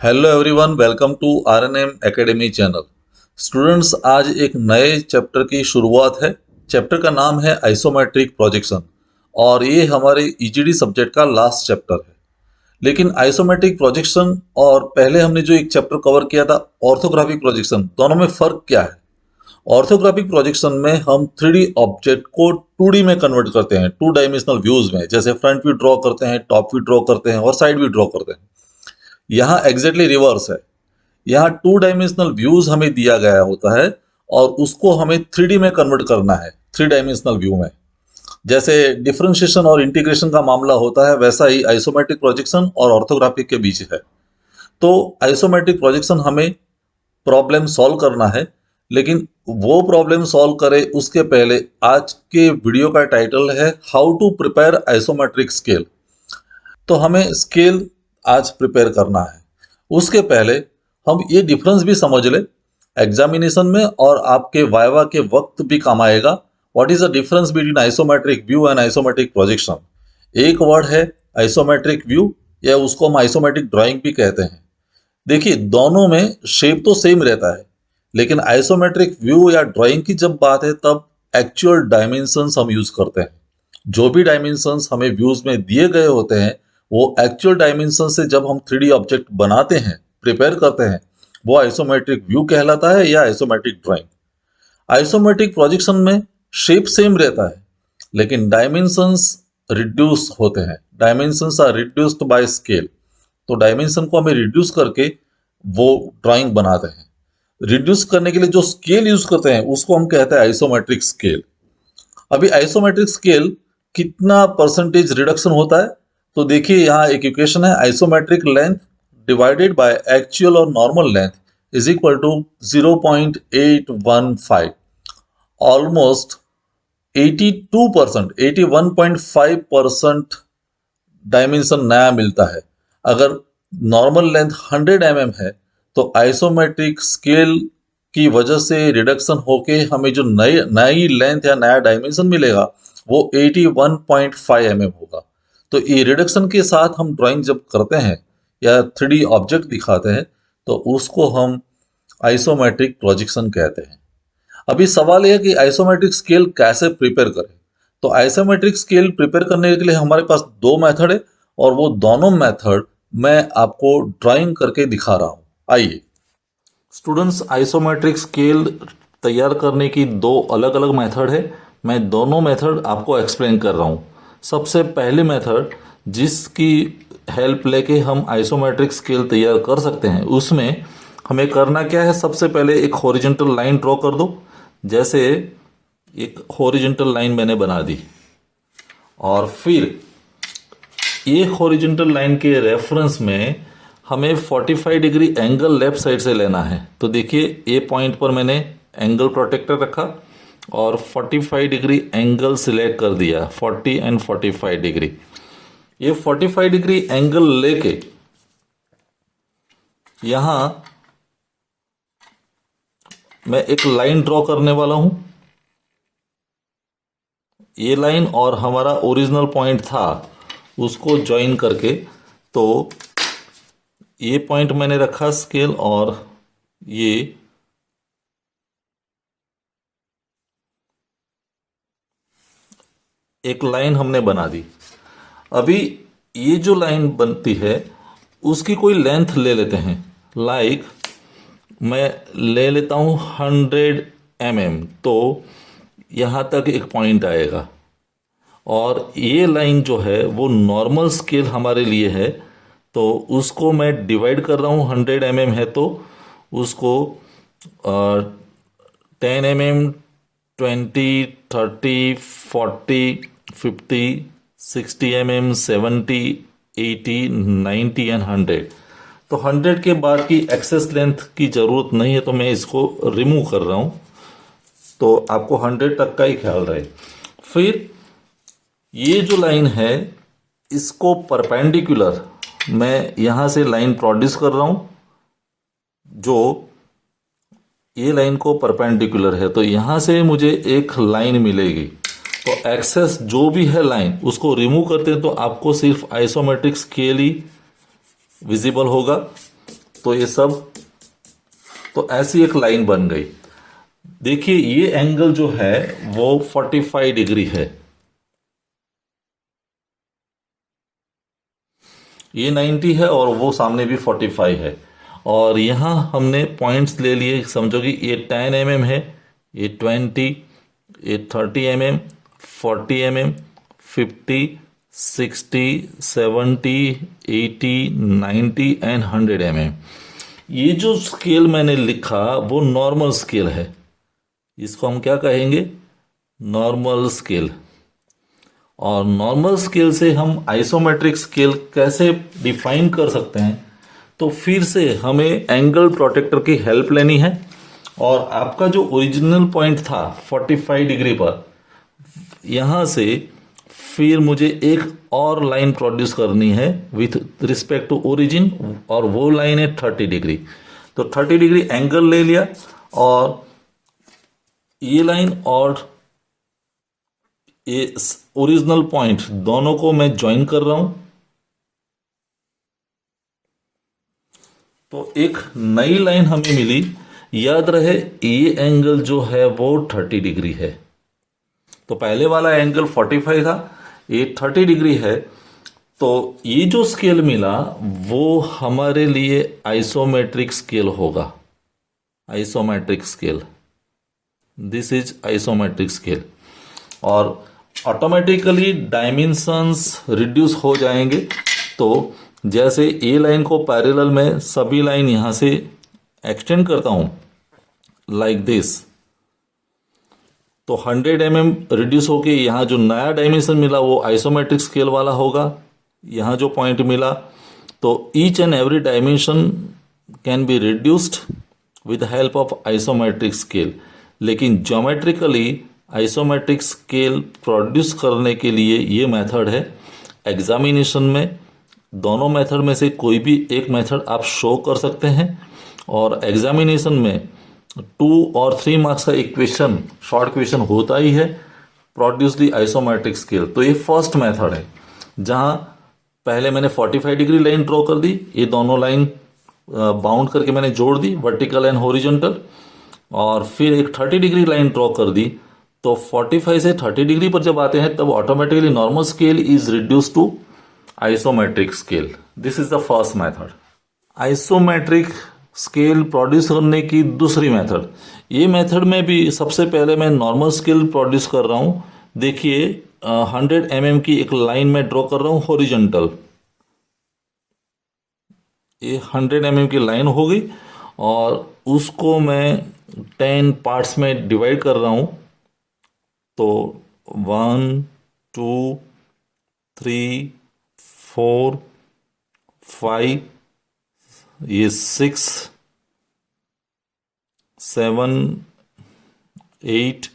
Hello everyone, welcome to RNM academy channel. Students, आज एक नए चैप्टर की शुरुआत है। चैप्टर का नाम है आइसोमेट्रिक प्रोजेक्शन और ये हमारे ईजीडी सब्जेक्ट का लास्ट चैप्टर है। लेकिन आइसोमेट्रिक प्रोजेक्शन और पहले हमने जो एक चैप्टर कवर किया था ऑर्थोग्राफिक प्रोजेक्शन, दोनों में फ़र्क क्या है? ऑर्थोग्राफिक प्रोजेक्शन में हम 3D ऑब्जेक्ट को 2D में कन्वर्ट करते हैं, टू डायमेंशनल व्यूज़ में। जैसे फ्रंट व्यू ड्रॉ करते हैं, टॉप व्यू ड्रॉ करते हैं और साइड व्यू ड्रॉ करते हैं। यहाँ एग्जैक्टली रिवर्स है। यहाँ टू डायमेंशनल व्यूज हमें दिया गया होता है और उसको हमें 3D में कन्वर्ट करना है, थ्री डायमेंशनल व्यू में। जैसे डिफरेंशिएशन और इंटीग्रेशन का मामला होता है, वैसा ही आइसोमेट्रिक प्रोजेक्शन और ऑर्थोग्राफिक के बीच है। तो आइसोमेट्रिक प्रोजेक्शन हमें प्रॉब्लम सॉल्व करना है, लेकिन वो प्रॉब्लम सॉल्व करे उसके पहले आज के वीडियो का टाइटल है how to prepare isometric scale. तो हमें स्केल आज प्रिपेयर करना है। उसके पहले हम ये डिफरेंस भी समझ ले, एग्जामिनेशन में और आपके वाइवा के वक्त भी काम आएगा। What is the difference between isometric view and isometric projection? एक वर्ड है आइसोमेट्रिक व्यू, या उसको हम आइसोमेट्रिक ड्राइंग भी कहते हैं। देखिए, दोनों में शेप तो सेम रहता है, लेकिन आइसोमेट्रिक व्यू या ड्राइंग की जब बात है तब एक्चुअल डायमेंशंस हम यूज करते हैं। जो भी डायमेंशंस हमें व्यूज में दिए गए होते हैं, वो एक्चुअल डायमेंशन से जब हम 3D ऑब्जेक्ट बनाते हैं, प्रिपेयर करते हैं, वो आइसोमेट्रिक व्यू कहलाता है या आइसोमेट्रिक ड्राइंग। आइसोमेट्रिक प्रोजेक्शन में शेप सेम रहता है, लेकिन डायमेंशंस रिड्यूस होते हैं। Dimensions are reduced by scale. तो डायमेंशन को हमें रिड्यूस करके वो ड्राइंग बनाते हैं। रिड्यूस करने के लिए जो स्केल यूज करते हैं उसको हम कहते हैं आइसोमेट्रिक स्केल। अभी आइसोमेट्रिक स्केल कितना परसेंटेज रिडक्शन होता है, तो देखिए यहाँ एक इक्वेशन है, isometric length divided by actual और normal length is equal to 0.815। Almost 82%, 81.5% dimension नया मिलता है। अगर नॉर्मल लेंथ 100 mm है, तो आइसोमेट्रिक स्केल की वजह से रिडक्शन होके हमें जो नई लेंथ या नया डायमेंशन मिलेगा वो 81.5 mm होगा। तो ये रिडक्शन के साथ हम ड्राइंग जब करते हैं या 3D ऑब्जेक्ट दिखाते हैं, तो उसको हम आइसोमेट्रिक प्रोजेक्शन कहते हैं। अभी सवाल यह है कि आइसोमेट्रिक स्केल कैसे प्रिपेयर करें। तो आइसोमेट्रिक स्केल प्रिपेयर करने के लिए हमारे पास दो मेथड है, और वो दोनों मेथड मैं आपको ड्राइंग करके दिखा रहा हूँ। आइए स्टूडेंट्स, आइसोमेट्रिक स्केल तैयार करने की दो अलग अलग मेथड है। मैं दोनों मेथड आपको एक्सप्लेन कर रहा हूँ। सबसे पहले मेथड जिसकी हेल्प लेके हम आइसोमेट्रिक स्केल तैयार कर सकते हैं, उसमें हमें करना क्या है, सबसे पहले एक हॉरिजॉन्टल लाइन ड्रॉ कर दो। जैसे एक हॉरिजॉन्टल लाइन मैंने बना दी, और फिर ये हॉरिजॉन्टल लाइन के रेफरेंस में हमें 45 डिग्री एंगल लेफ्ट साइड से लेना है। तो देखिए, ए पॉइंट पर मैंने एंगल प्रोटेक्टर रखा और 45 डिग्री एंगल सिलेक्ट कर दिया, 40 एंड 45 डिग्री। ये 45 डिग्री एंगल लेके यहां मैं एक लाइन ड्रॉ करने वाला हूं। ये लाइन और हमारा ओरिजिनल पॉइंट था उसको ज्वाइन करके, तो ये पॉइंट मैंने रखा स्केल, और ये एक लाइन हमने बना दी। अभी ये जो लाइन बनती है उसकी कोई लेंथ ले लेते हैं। लाइक मैं ले लेता हूं 100 mm, तो यहां तक एक पॉइंट आएगा। और ये लाइन जो है वो नॉर्मल स्केल हमारे लिए है, तो उसको मैं डिवाइड कर रहा हूँ। 100 mm है तो उसको 10 mm, 20, 30, 40, 50, 60 mm, 70, 80, 90 एंड 100। तो 100 के बाद की एक्सेस लेंथ की ज़रूरत नहीं है, तो मैं इसको रिमूव कर रहा हूँ, तो आपको 100 तक का ही ख्याल रहे। फिर ये जो लाइन है इसको परपेंडिकुलर मैं यहाँ से लाइन प्रोड्यूस कर रहा हूँ, जो ये लाइन को परपेंडिकुलर है। तो यहाँ से मुझे एक लाइन मिलेगी। तो एक्सेस जो भी है लाइन उसको रिमूव करते हैं, तो आपको सिर्फ आइसोमेट्रिक स्केल ही विजिबल होगा। तो ये सब, तो ऐसी एक लाइन बन गई। देखिए ये एंगल जो है वो 45 डिग्री है, ये 90 है और वो सामने भी 45 है। और यहाँ हमने पॉइंट्स ले लिए, समझो कि ये 10 mm है, ये 20, ये 30 mm, 40 mm, 50, 60, 70, 80, 90 एंड 100 mm। ये जो स्केल मैंने लिखा वो नॉर्मल स्केल है, इसको हम क्या कहेंगे, नॉर्मल स्केल। और नॉर्मल स्केल से हम आइसोमेट्रिक स्केल कैसे डिफाइन कर सकते हैं, तो फिर से हमें एंगल प्रोटेक्टर की हेल्प लेनी है। और आपका जो ओरिजिनल पॉइंट था 45 डिग्री पर, यहाँ से फिर मुझे एक और लाइन प्रोड्यूस करनी है विथ रिस्पेक्ट टू ओरिजिन, और वो लाइन है 30 डिग्री। तो 30 डिग्री एंगल ले लिया और ये लाइन और ये ओरिजिनल पॉइंट दोनों को मैं ज्वाइन कर रहा हूं, तो एक नई लाइन हमें मिली। याद रहे ये एंगल जो है वो 30 डिग्री है, तो पहले वाला एंगल 45 था, ये 30 डिग्री है। तो ये जो स्केल मिला वो हमारे लिए आइसोमेट्रिक स्केल होगा, isometric scale, this is isometric scale. और ऑटोमेटिकली डायमेंशंस रिड्यूस हो जाएंगे। तो जैसे ए लाइन को पैरेलल में सभी लाइन यहां से एक्सटेंड करता हूं लाइक दिस, तो 100 mm रिड्यूस होके यहाँ जो नया डायमेंशन मिला वो आइसोमेट्रिक स्केल वाला होगा। यहाँ जो पॉइंट मिला, तो each and every dimension can be reduced with help of isometric scale. लेकिन ज्योमेट्रिकली आइसोमेट्रिक स्केल प्रोड्यूस करने के लिए ये मेथड है। एग्जामिनेशन में दोनों मेथड में से कोई भी एक मेथड आप शो कर सकते हैं, और एग्जामिनेशन में 2 और 3 मार्क्स का एक क्वेश्चन, शॉर्ट क्वेश्चन होता ही है, प्रोड्यूस द आइसोमेट्रिक स्केल। तो ये फर्स्ट मेथड है, जहां पहले मैंने 45 डिग्री लाइन ड्रॉ कर दी, ये दोनों लाइन बाउंड करके मैंने जोड़ दी, वर्टिकल एंड हॉरिजॉन्टल, और फिर एक 30 डिग्री लाइन ड्रॉ कर दी। तो 45 से 30 डिग्री पर जब आते हैं तब automatically normal scale is reduce to isometric scale. This is the first method. Isometric scale produce करने की दूसरी मेथड, ये मेथड में भी सबसे पहले मैं नॉर्मल स्केल प्रोड्यूस कर रहा हूं। देखिए 100 mm की एक लाइन में ड्रॉ कर रहा हूं हॉरिजॉन्टल, ये 100 mm की लाइन हो गई, और उसको मैं 10 पार्ट्स में डिवाइड कर रहा हूं। तो 1, 2, 3, 4, 5, ये 6, 7, 8,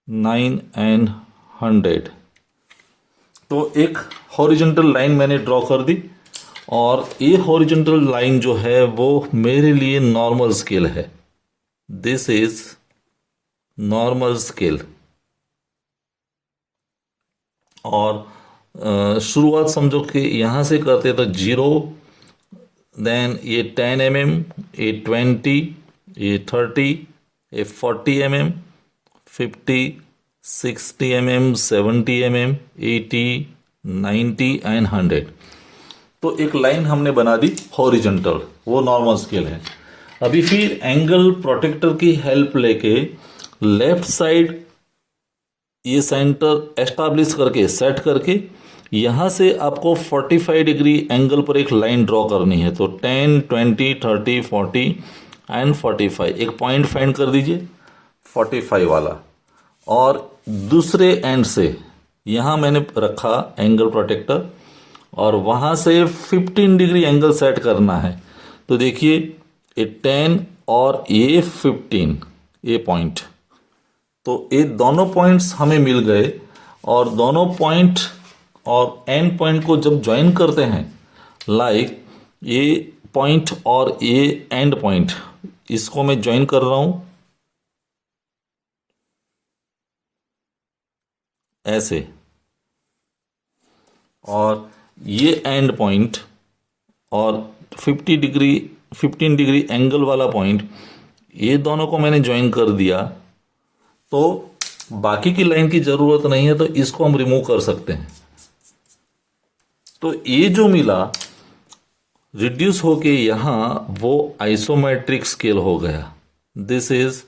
9 एंड 100। तो एक हॉरिजॉन्टल लाइन मैंने ड्रॉ कर दी, और ये हॉरिजॉन्टल लाइन जो है वो मेरे लिए नॉर्मल स्केल है। This is normal scale. और शुरुआत समझो कि यहाँ से करते तो 0, देन ये 10 mm, ये 20, ये 30, ये 40 mm, 50, 60 mm, 70 mm, 80, 90 एंड 100। तो एक लाइन हमने बना दी हॉरिजॉन्टल, वो नॉर्मल स्केल है। अभी फिर एंगल प्रोटेक्टर की हेल्प लेके लेफ्ट साइड ये सेंटर एस्टैब्लिश करके, सेट करके, यहां से आपको 45 डिग्री एंगल पर एक लाइन ड्रॉ करनी है। तो 10, 20, 30, 40 एंड 45, एक पॉइंट फाइंड कर दीजिए 45 वाला। और दूसरे एंड से यहां मैंने रखा एंगल प्रोटेक्टर, और वहां से 15 डिग्री एंगल सेट करना है। तो देखिए ये 10 और ये 15, ये पॉइंट, तो ये दोनों पॉइंट्स हमें मिल गए। और दोनों पॉइंट और एंड पॉइंट को जब ज्वाइन करते हैं, लाइक ये पॉइंट और ये एंड पॉइंट, इसको मैं ज्वाइन कर रहा हूं ऐसे, और ये एंड पॉइंट और 15 डिग्री एंगल वाला पॉइंट, ये दोनों को मैंने ज्वाइन कर दिया, तो बाकी की लाइन की जरूरत नहीं है, तो इसको हम रिमूव कर सकते हैं। तो ये जो मिला रिड्यूस होके यहां वो आइसोमेट्रिक स्केल हो गया। This is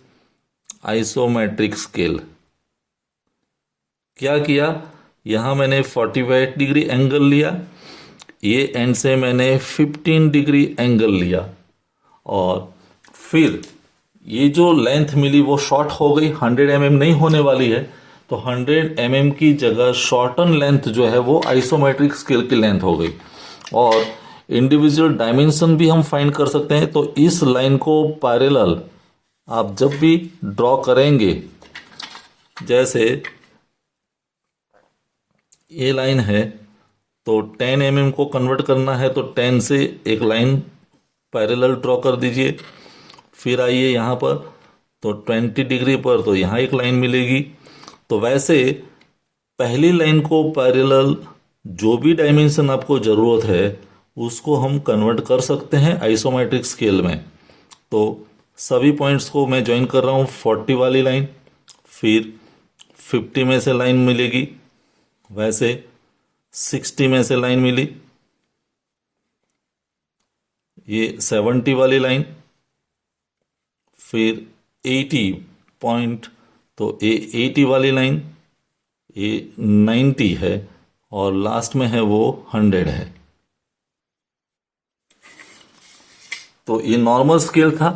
isometric scale. क्या किया, यहां मैंने 45 डिग्री एंगल लिया, ये एंड से मैंने 15 डिग्री एंगल लिया, और फिर ये जो लेंथ मिली वो शॉर्ट हो गई, 100 mm नहीं होने वाली है, तो 100 mm की जगह शॉर्टन लेंथ जो है वो आइसोमेट्रिक स्केल की लेंथ हो गई। और इंडिविजुअल डायमेंशन भी हम फाइंड कर सकते हैं। तो इस लाइन को पैरेलल आप जब भी ड्रॉ करेंगे, जैसे ये लाइन है तो 10 mm को कन्वर्ट करना है, तो 10 से एक लाइन पैरेलल ड्रॉ कर दीजिए। फिर आइए यहाँ पर, तो 20 डिग्री पर तो यहाँ एक लाइन मिलेगी। तो वैसे पहली लाइन को पैरेलल जो भी डायमेंशन आपको ज़रूरत है उसको हम कन्वर्ट कर सकते हैं आइसोमेट्रिक स्केल में। तो सभी पॉइंट्स को मैं ज्वाइन कर रहा हूँ, 40 वाली लाइन, फिर 50 में से लाइन मिलेगी, वैसे 60 में से लाइन मिली, ये 70 वाली लाइन, फिर 80 पॉइंट, तो ये 80 वाली लाइन, ये 90 है, और लास्ट में है वो 100 है। तो ये नॉर्मल स्केल था,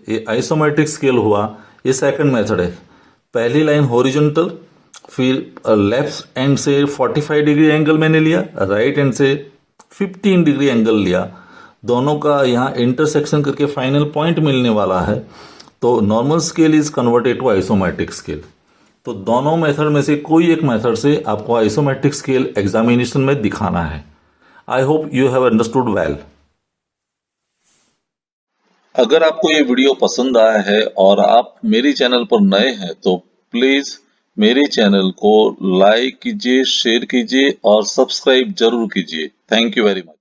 ये आइसोमेट्रिक स्केल हुआ। ये सेकंड मेथड है। पहली लाइन हॉरिजॉन्टल, फिर लेफ्ट एंड से 45 डिग्री एंगल मैंने लिया, राइट एंड से 15 डिग्री एंगल लिया, दोनों का यहाँ इंटरसेक्शन करके फाइनल पॉइंट मिलने वाला है। तो normal scale is converted to isometric scale. तो दोनों मेथड में से कोई एक मेथड से आपको आइसोमेट्रिक स्केल एग्जामिनेशन में दिखाना है। I hope you have understood well. अगर आपको ये वीडियो पसंद आया है और आप मेरी चैनल पर नए हैं तो प्लीज मेरे चैनल को लाइक कीजिए, शेयर कीजिए और सब्सक्राइब जरूर कीजिए। Thank you very much.